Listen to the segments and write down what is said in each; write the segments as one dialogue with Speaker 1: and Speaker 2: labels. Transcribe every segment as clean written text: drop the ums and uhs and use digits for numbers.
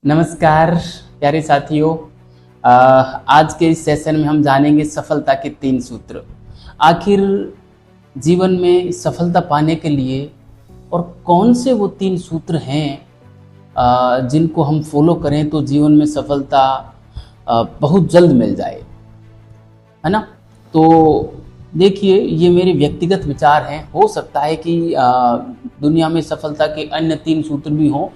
Speaker 1: नमस्कार प्यारे साथियों। आज के इस सेशन में हम जानेंगे सफलता के 3 सूत्र। आखिर जीवन में सफलता पाने के लिए और कौन से वो 3 सूत्र हैं जिनको हम फॉलो करें तो जीवन में सफलता बहुत जल्द मिल जाए, है ना। तो देखिए, ये मेरे व्यक्तिगत विचार हैं। हो सकता है कि दुनिया में सफलता के अन्य 3 सूत्र भी हों,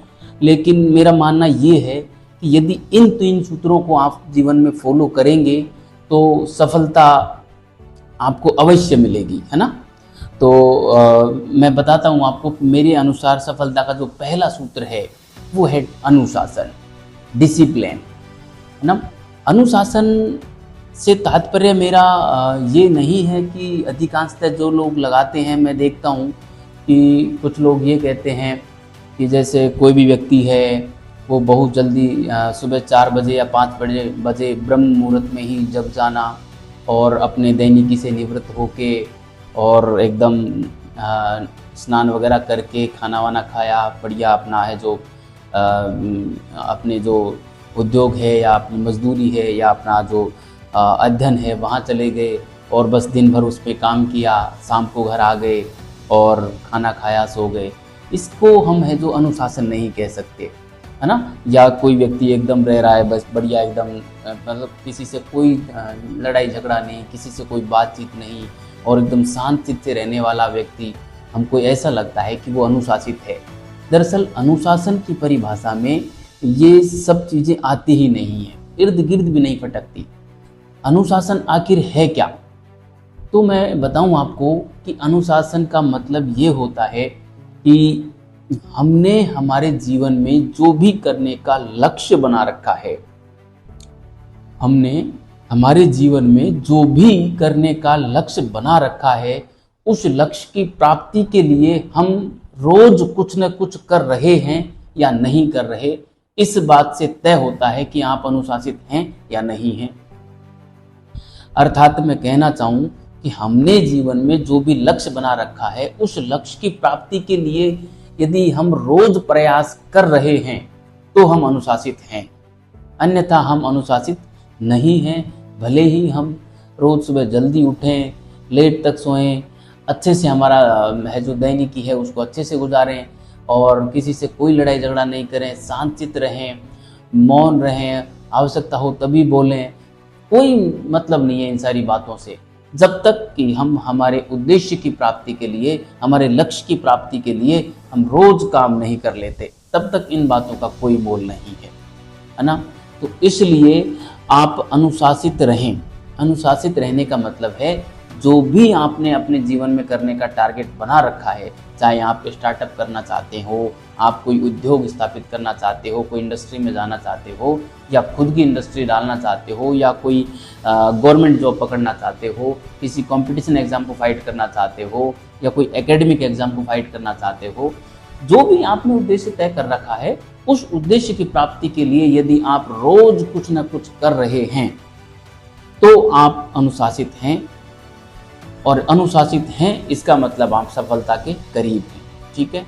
Speaker 1: लेकिन मेरा मानना ये है कि यदि इन 3 सूत्रों को आप जीवन में फॉलो करेंगे तो सफलता आपको अवश्य मिलेगी, है ना। तो मैं बताता हूँ आपको। मेरे अनुसार सफलता का जो पहला सूत्र है वो है अनुशासन, डिसिप्लिन, है ना। अनुशासन से तात्पर्य मेरा ये नहीं है कि अधिकांशतः जो लोग लगाते हैं, मैं देखता हूँ कि कुछ लोग ये कहते हैं कि जैसे कोई भी व्यक्ति है वो बहुत जल्दी सुबह 4 बजे या 5 बजे ब्रह्म मुहूर्त में ही जग जाना और अपने दैनिकी से निवृत्त होके और एकदम स्नान वगैरह करके खाना वाना खाया, बढ़िया अपना है जो अपने जो उद्योग है या अपनी मजदूरी है या अपना जो अध्ययन है वहाँ चले गए और बस दिन भर उस पर काम किया, शाम को घर आ गए और खाना खाया, सो गए। इसको हम है जो अनुशासन नहीं कह सकते, है ना। या कोई व्यक्ति एकदम रह रहा है बस बढ़िया, एकदम मतलब किसी से कोई लड़ाई झगड़ा नहीं, किसी से कोई बातचीत नहीं और एकदम शांत चित्त से रहने वाला व्यक्ति, हमको ऐसा लगता है कि वो अनुशासित है। दरअसल अनुशासन की परिभाषा में ये सब चीज़ें आती ही नहीं है, इर्द गिर्द भी नहीं फटकती। अनुशासन आखिर है क्या? तो मैं बताऊं आपको कि अनुशासन का मतलब ये होता है कि हमने हमारे जीवन में जो भी करने का लक्ष्य बना रखा है, हमने हमारे जीवन में जो भी करने का लक्ष्य बना रखा है, उस लक्ष्य की प्राप्ति के लिए हम रोज कुछ न कुछ कर रहे हैं या नहीं कर रहे, इस बात से तय होता है कि आप अनुशासित हैं या नहीं हैं। अर्थात मैं कहना चाहूं कि हमने जीवन में जो भी लक्ष्य बना रखा है, उस लक्ष्य की प्राप्ति के लिए यदि हम रोज प्रयास कर रहे हैं तो हम अनुशासित हैं, अन्यथा हम अनुशासित नहीं हैं। भले ही हम रोज सुबह जल्दी उठें, लेट तक सोएं, अच्छे से हमारा है जो दैनिकी है उसको अच्छे से गुजारें और किसी से कोई लड़ाई झगड़ा नहीं करें, शांतचित्त रहें, मौन रहें, आवश्यकता हो तभी बोलें, कोई मतलब नहीं है इन सारी बातों से। जब तक कि हम हमारे उद्देश्य की प्राप्ति के लिए, हमारे लक्ष्य की प्राप्ति के लिए हम रोज काम नहीं कर लेते, तब तक इन बातों का कोई मोल नहीं है ना। तो इसलिए आप अनुशासित रहें। अनुशासित रहने का मतलब है जो भी आपने अपने जीवन में करने का टारगेट बना रखा है, चाहे आप स्टार्टअप करना चाहते हो, आप कोई उद्योग स्थापित करना चाहते हो, कोई इंडस्ट्री में जाना चाहते हो या खुद की इंडस्ट्री डालना चाहते हो या कोई गवर्नमेंट जॉब पकड़ना चाहते हो, किसी कंपटीशन एग्जाम को फाइट करना चाहते हो या कोई एकेडमिक एग्जाम को फाइट करना चाहते हो, जो भी आपने उद्देश्य तय कर रखा है, उस उद्देश्य की प्राप्ति के लिए यदि आप रोज कुछ न कुछ कर रहे हैं तो आप अनुशासित हैं। और अनुशासित हैं इसका मतलब आप सफलता के करीब हैं, ठीक है।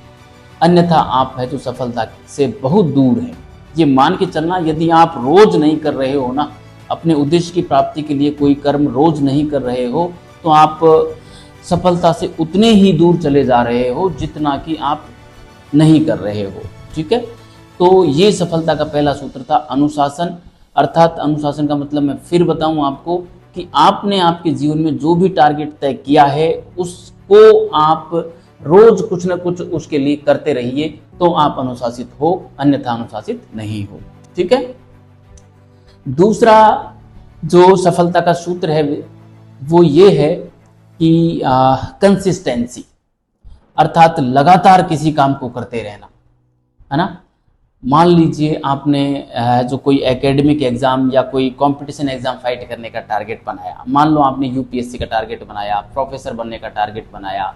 Speaker 1: अन्यथा आप है जो सफलता से बहुत दूर हैं। ये मान के चलना, यदि आप रोज नहीं कर रहे हो ना, अपने उद्देश्य की प्राप्ति के लिए कोई कर्म रोज नहीं कर रहे हो, तो आप सफलता से उतने ही दूर चले जा रहे हो जितना कि आप नहीं कर रहे हो, ठीक है। तो ये सफलता का पहला सूत्र था, अनुशासन। अर्थात अनुशासन का मतलब मैं फिर बताऊं आपको कि आपने आपके जीवन में जो भी टारगेट तय किया है उसको आप रोज कुछ न कुछ उसके लिए करते रहिए, तो आप अनुशासित हो, अन्यथा अनुशासित नहीं हो, ठीक है। दूसरा जो सफलता का सूत्र है वो ये है कि कंसिस्टेंसी, अर्थात लगातार किसी काम को करते रहना, है ना। मान लीजिए आपने जो कोई एकेडमिक एग्जाम या कोई कंपटीशन एग्जाम फाइट करने का टारगेट बनाया, मान लो आपने यूपीएससी का टारगेट बनाया, प्रोफेसर बनने का टारगेट बनाया,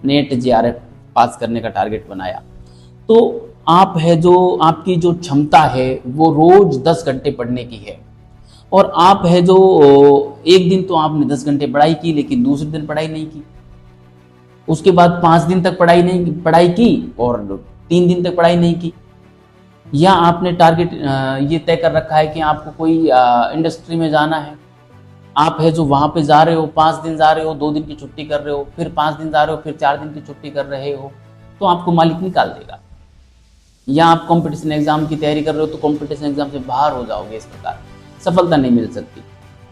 Speaker 1: नेट जेआरएफ पास करने का टारगेट बनाया, तो आप है जो आपकी जो क्षमता है वो रोज 10 घंटे पढ़ने की है और आप है जो एक दिन तो आपने 10 घंटे पढ़ाई की लेकिन दूसरे दिन पढ़ाई नहीं की, उसके बाद 5 दिन तक पढ़ाई की और 3 दिन तक पढ़ाई नहीं की, या आपने टारगेट ये तय कर रखा है कि आपको कोई इंडस्ट्री में जाना है, आप है जो वहाँ पे जा रहे हो, 5 दिन जा रहे हो, 2 दिन की छुट्टी कर रहे हो, फिर 5 दिन जा रहे हो, फिर 4 दिन की छुट्टी कर रहे हो, तो आपको मालिक निकाल देगा। या आप कंपटीशन एग्जाम की तैयारी कर रहे हो तो कंपटीशन एग्जाम से बाहर हो जाओगे, इस प्रकार सफलता नहीं मिल सकती।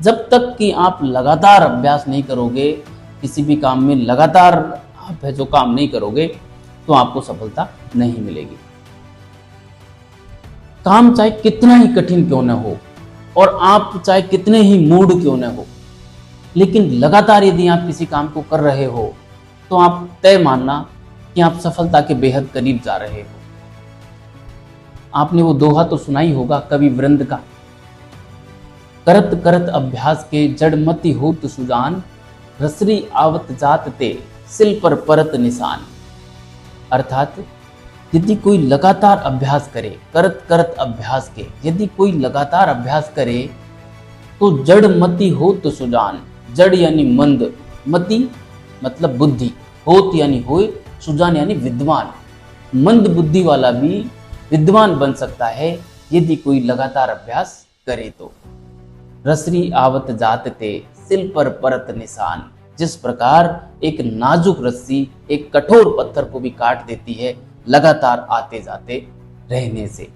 Speaker 1: जब तक कि आप लगातार अभ्यास नहीं करोगे किसी भी काम में, लगातार आप है जो काम नहीं करोगे, तो आपको सफलता नहीं मिलेगी। काम चाहे कितना ही कठिन क्यों न हो और आप चाहे कितने ही मूड क्यों न हो, लेकिन लगातार यदि आप किसी काम को कर रहे हो तो आप तय मानना कि आप सफलता के बेहद करीब जा रहे हो। आपने वो दोहा तो सुना ही होगा कवि वृंद का, करत करत अभ्यास के जड़मति होत सुजान, रसरी आवत जात ते सिल पर परत निशान। अर्थात यदि कोई लगातार अभ्यास करे, करत करत अभ्यास के, यदि कोई लगातार अभ्यास करे तो जड़ मति हो तो सुजान, जड़ यानी मंद, मति मतलब बुद्धि, होत यानी होए, सुजान यानी विद्वान। मंद बुद्धि वाला भी विद्वान बन सकता है यदि कोई लगातार अभ्यास करे तो। रसरी आवत जात ते सिल पर परत निशान। जिस प्रकार एक नाजुक रस्सी एक कठोर पत्थर को भी काट देती है लगातार आते जाते रहने से।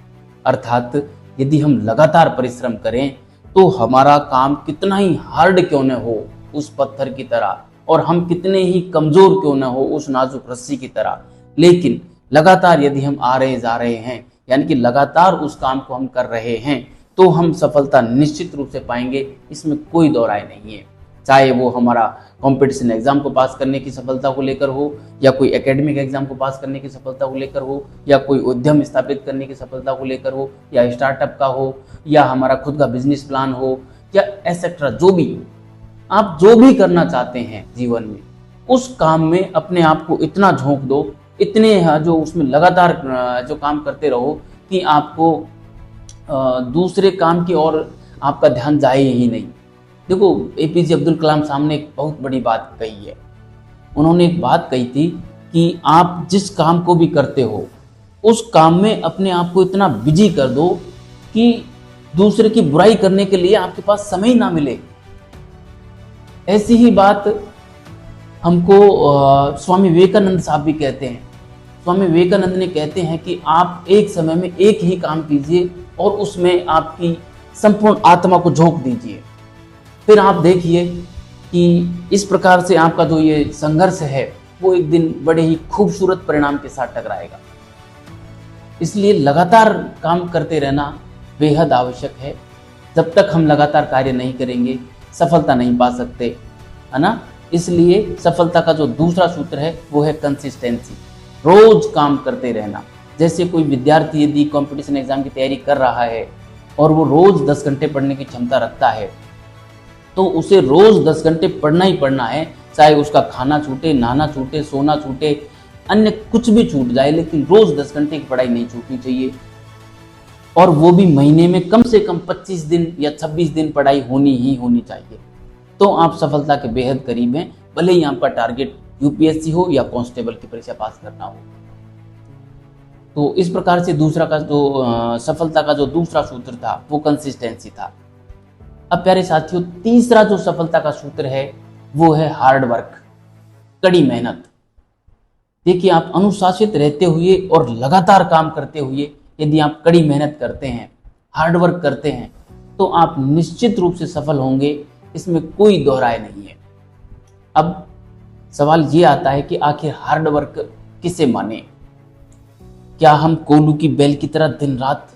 Speaker 1: अर्थात यदि हम लगातार परिश्रम करें तो हमारा काम कितना ही हार्ड क्यों न हो उस पत्थर की तरह, और हम कितने ही कमजोर क्यों न हो उस नाजुक रस्सी की तरह, लेकिन लगातार यदि हम आ रहे जा रहे हैं, यानी कि लगातार उस काम को हम कर रहे हैं, तो हम सफलता निश्चित रूप से पाएंगे, इसमें कोई दो राय नहीं है। चाहे वो हमारा कंपटीशन एग्जाम को पास करने की सफलता को लेकर हो, या कोई एकेडमिक एग्जाम को पास करने की सफलता को लेकर हो, या कोई उद्यम स्थापित करने की सफलता को लेकर हो, या स्टार्टअप का हो, या हमारा खुद का बिजनेस प्लान हो, या एसेट्रा, जो भी आप जो भी करना चाहते हैं जीवन में, उस काम में अपने आप को इतना झोंक दो, इतने जो उसमें लगातार जो काम करते रहो कि आपको दूसरे काम की ओर आपका ध्यान जाए ही नहीं। देखो, एपीजे अब्दुल कलाम साहब ने एक बहुत बड़ी बात कही है। उन्होंने एक बात कही थी कि आप जिस काम को भी करते हो उस काम में अपने आप को इतना बिजी कर दो कि दूसरे की बुराई करने के लिए आपके पास समय ना मिले। ऐसी ही बात हमको स्वामी विवेकानंद साहब भी कहते हैं। स्वामी विवेकानंद ने कहते हैं कि आप एक समय में एक ही काम कीजिए और उसमें आपकी संपूर्ण आत्मा को झोंक दीजिए, फिर आप देखिए कि इस प्रकार से आपका जो ये संघर्ष है वो एक दिन बड़े ही खूबसूरत परिणाम के साथ टकराएगा। इसलिए लगातार काम करते रहना बेहद आवश्यक है। जब तक हम लगातार कार्य नहीं करेंगे सफलता नहीं पा सकते, है ना। इसलिए सफलता का जो दूसरा सूत्र है वो है कंसिस्टेंसी, रोज काम करते रहना। जैसे कोई विद्यार्थी यदि कंपटीशन एग्जाम की तैयारी कर रहा है और वो रोज 10 घंटे पढ़ने की क्षमता रखता है, तो उसे रोज 10 घंटे पढ़ना ही पढ़ना है, चाहे उसका खाना छूटे, नहाना छूटे, सोना छूटे, अन्य कुछ भी छूट जाए, लेकिन रोज 10 घंटे की पढ़ाई नहीं छूटनी चाहिए। और वो भी महीने में कम से कम 25 दिन या 26 दिन पढ़ाई होनी ही होनी चाहिए। तो आप सफलता के बेहद करीब हैं, भले ही आपका टारगेट यूपीएससी हो या कांस्टेबल की परीक्षा पास करना हो। तो इस प्रकार से दूसरा का जो सफलता का जो दूसरा सूत्र था वो कंसिस्टेंसी था। अब प्यारे साथियों, तीसरा जो सफलता का सूत्र है वो है हार्ड वर्क, कड़ी मेहनत। देखिए, आप अनुशासित रहते हुए और लगातार काम करते हुए यदि आप कड़ी मेहनत करते हैं, हार्ड वर्क करते हैं, तो आप निश्चित रूप से सफल होंगे, इसमें कोई दोहराए नहीं है। अब सवाल ये आता है कि आखिर हार्ड वर्क किसे माने? क्या हम कोल्हू की बैल की तरह दिन रात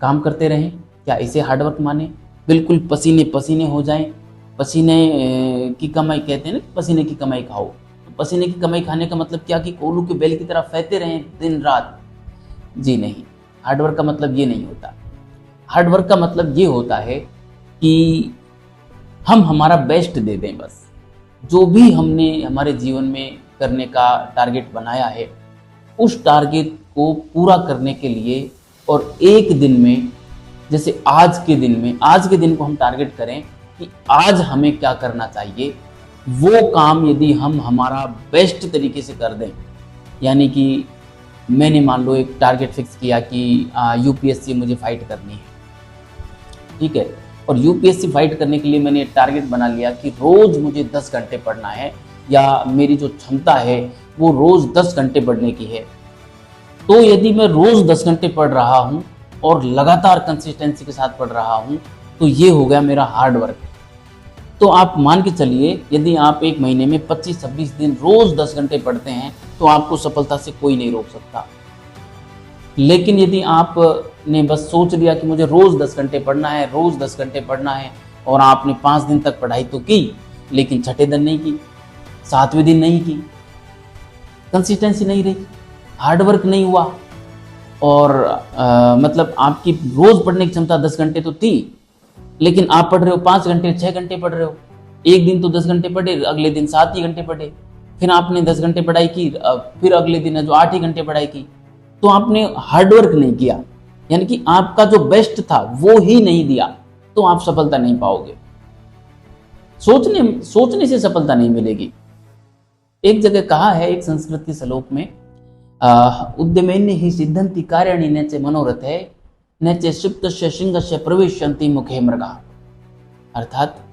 Speaker 1: काम करते रहें? क्या इसे हार्ड वर्क माने? बिल्कुल पसीने पसीने हो जाएं, पसीने की कमाई कहते हैं ना, पसीने की कमाई खाओ। तो पसीने की कमाई खाने का मतलब क्या कि कोल्हू की बैल की तरह फैते रहें दिन रात? जी नहीं, हार्ड वर्क का मतलब ये नहीं होता। हार्ड वर्क का मतलब ये होता है कि हम हमारा बेस्ट दे दें। बस जो भी हमने हमारे जीवन में करने का टारगेट बनाया है, उस टारगेट को पूरा करने के लिए, और एक दिन में, जैसे आज के दिन को हम टारगेट करें कि आज हमें क्या करना चाहिए, वो काम यदि हम हमारा बेस्ट तरीके से कर दें, यानी कि मैंने मान लो एक टारगेट फिक्स किया कि यूपीएससी मुझे फाइट करनी है, ठीक है, और यूपीएससी फाइट करने के लिए मैंने टारगेट बना लिया कि रोज मुझे 10 घंटे पढ़ना है, या मेरी जो क्षमता है वो रोज 10 घंटे पढ़ने की है। तो यदि मैं रोज 10 घंटे पढ़ रहा हूँ और लगातार कंसिस्टेंसी के साथ पढ़ रहा हूँ, तो ये हो गया मेरा हार्ड वर्क। तो आप मान के चलिए, यदि आप एक महीने में 25-26 दिन रोज 10 घंटे पढ़ते हैं तो आपको सफलता से कोई नहीं रोक सकता। लेकिन यदि आपने बस सोच लिया कि मुझे रोज 10 घंटे पढ़ना है, रोज 10 घंटे पढ़ना है, और आपने 5 दिन तक पढ़ाई तो की, लेकिन छठे दिन नहीं की, 7वें दिन नहीं की, कंसिस्टेंसी नहीं रही, हार्डवर्क नहीं हुआ, और मतलब आपकी रोज पढ़ने की क्षमता 10 घंटे तो थी, लेकिन आप पढ़ रहे हो 5 घंटे 6 घंटे पढ़ रहे हो। एक दिन तो 10 घंटे पढ़े, अगले दिन 7 ही घंटे पढ़े, फिर आपने 10 घंटे पढ़ाई की, फिर अगले दिन है जो 8 ही घंटे पढ़ाई की। तो आपने हार्डवर्क नहीं किया, यानी कि आपका जो बेस्ट था वो ही नहीं दिया, तो आप सफलता नहीं पाओगे। सोचने से सफलता नहीं मिलेगी। एक जगह कहा है, एक संस्कृत के श्लोक में, उद्यमेन ही सिद्धंति कार्याणि न च मनोरथे न च सुप्तस्य सिंहस्य प्रविशन्ति मुखे मृगा। अर्थात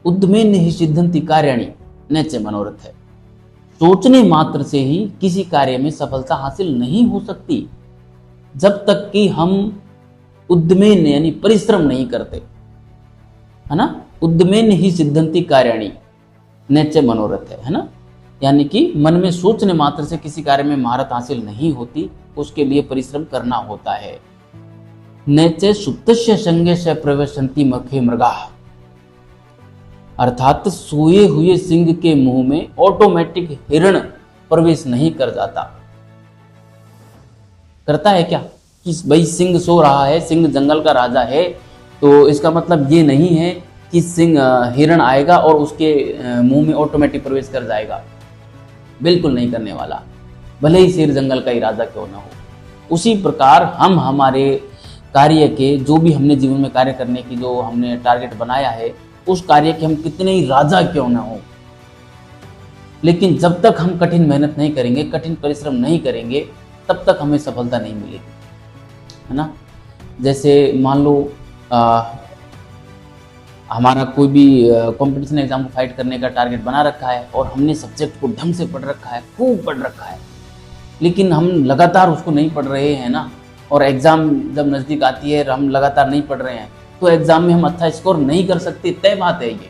Speaker 1: उद्यमेन ही सिद्धंति कार्याणि न च मनोरथे, सोचने मात्र से ही किसी कार्य में सफलता हासिल नहीं हो सकती जब तक कि हम उद्यमेन यानी परिश्रम नहीं करते, है ना। उद्यमेन ही सिद्धंति कार्याणि न च मनोरथे, है ना, यानी कि मन में सोचने मात्र से किसी कार्य में महारत हासिल नहीं होती, उसके लिए परिश्रम करना होता है। न च सुप्तस्य संगस्य प्रविशन्ति मुखे मृगा, अर्थात सोए हुए सिंह के मुंह में ऑटोमेटिक हिरण प्रवेश नहीं कर जाता। करता है क्या कि भाई सिंह सो रहा है, सिंह जंगल का राजा है, तो इसका मतलब ये नहीं है कि सिंह हिरण आएगा और उसके मुंह में ऑटोमेटिक प्रवेश कर जाएगा। बिल्कुल नहीं करने वाला, भले ही शेर जंगल का ही राजा क्यों ना हो। उसी प्रकार हम हमारे कार्य के, जो भी हमने जीवन में कार्य करने की जो हमने टारगेट बनाया है, उस कार्य के हम कितने ही राजा क्यों ना हो, लेकिन जब तक हम कठिन मेहनत नहीं करेंगे, कठिन परिश्रम नहीं करेंगे, तब तक हमें सफलता नहीं मिलेगी, है ना। जैसे मान लो हमारा कोई भी कंपटीशन एग्जाम को फाइट करने का टारगेट बना रखा है और हमने सब्जेक्ट को ढंग से पढ़ रखा है, खूब पढ़ रखा है, लेकिन हम लगातार उसको नहीं पढ़ रहे हैं ना, और एग्जाम जब नज़दीक आती है हम लगातार नहीं पढ़ रहे हैं, तो एग्जाम में हम अच्छा स्कोर नहीं कर सकते, तय बात है ये।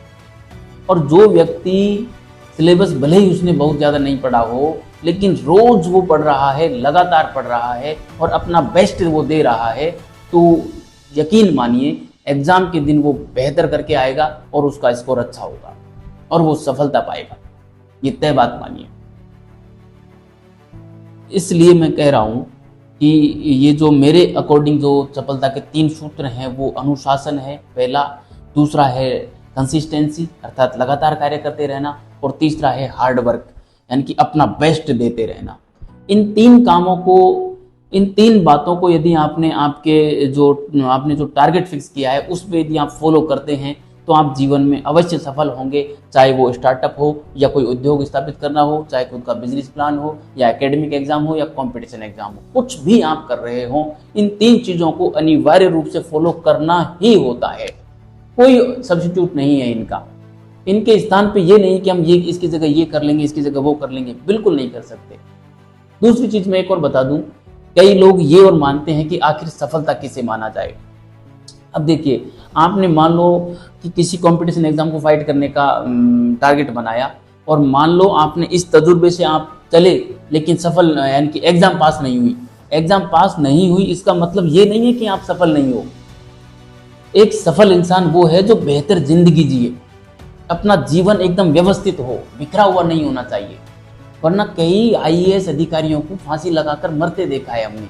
Speaker 1: और जो व्यक्ति सिलेबस भले ही उसने बहुत ज़्यादा नहीं पढ़ा हो, लेकिन रोज वो पढ़ रहा है, लगातार पढ़ रहा है और अपना बेस्ट वो दे रहा है, तो यकीन मानिए एग्जाम के दिन वो बेहतर करके आएगा और उसका स्कोर अच्छा होगा और वो सफलता पाएगा, ये तय बात मानिए। इसलिए मैं कह रहा हूँ कि ये जो मेरे अकॉर्डिंग जो सफलता के 3 सूत्र हैं, वो अनुशासन है पहला, दूसरा है कंसिस्टेंसी अर्थात लगातार कार्य करते रहना, और तीसरा है हार्ड वर्क यानी कि अपना बेस्ट देते रहना। इन 3 कामों को, इन 3 बातों को यदि आपने जो टारगेट फिक्स किया है उस पर यदि आप फॉलो करते हैं, तो आप जीवन में अवश्य सफल होंगे। चाहे वो स्टार्टअप हो या कोई उद्योग स्थापित करना हो, चाहे खुद का बिजनेस प्लान हो या एकेडमिक एग्जाम हो या कंपटीशन एग्जाम हो, कुछ भी आप कर रहे हो, इन 3 चीज़ों को अनिवार्य रूप से फॉलो करना ही होता है। कोई सब्स्टिट्यूट नहीं है इनका। इनके स्थान पे ये नहीं कि हम ये इसकी जगह ये कर लेंगे, इसकी जगह वो कर लेंगे, बिल्कुल नहीं कर सकते। दूसरी चीज मैं एक और बता दूं, कई लोग ये और मानते हैं कि आखिर सफलता किसे माना जाए। अब देखिए, आपने मान लो कि किसी कंपटीशन एग्जाम को फाइट करने का टारगेट बनाया, और मान लो आपने इस तजुर्बे से आप चले, लेकिन सफल यानी कि एग्जाम पास नहीं हुई। एग्जाम पास नहीं हुई इसका मतलब ये नहीं है कि आप सफल नहीं हो। एक सफल इंसान वो है जो बेहतर जिंदगी जिए, अपना जीवन एकदम व्यवस्थित हो, बिखरा हुआ नहीं होना चाहिए। वरना कई आईएएस अधिकारियों को फांसी लगाकर मरते देखा है हमने,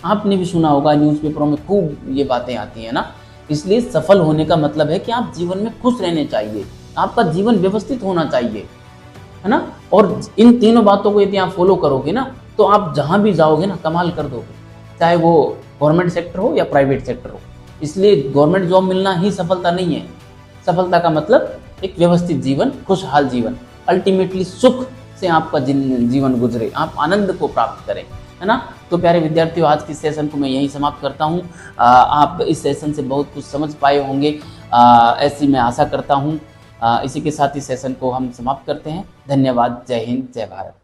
Speaker 1: आपने भी सुना होगा, न्यूज़पेपरों में खूब ये बातें आती हैं ना। इसलिए सफल होने का मतलब है कि आप जीवन में खुश रहने चाहिए, आपका जीवन व्यवस्थित होना चाहिए, है ना। और इन तीनों बातों को यदि आप फॉलो करोगे ना, तो आप जहाँ भी जाओगे ना कमाल कर दोगे, चाहे वो गवर्नमेंट सेक्टर हो या प्राइवेट सेक्टर हो। इसलिए गवर्नमेंट जॉब मिलना ही सफलता नहीं है। सफलता का मतलब एक व्यवस्थित जीवन, खुशहाल जीवन, अल्टीमेटली सुख से आपका जीवन गुजरे, आप आनंद को प्राप्त करें। है ना। तो प्यारे विद्यार्थियों, आज की सेशन को मैं यहीं समाप्त करता हूँ। आप इस सेशन से बहुत कुछ समझ पाए होंगे, ऐसी मैं आशा करता हूँ। इसी के साथ इस सेशन को हम समाप्त करते हैं। धन्यवाद। जय हिंद, जय भारत।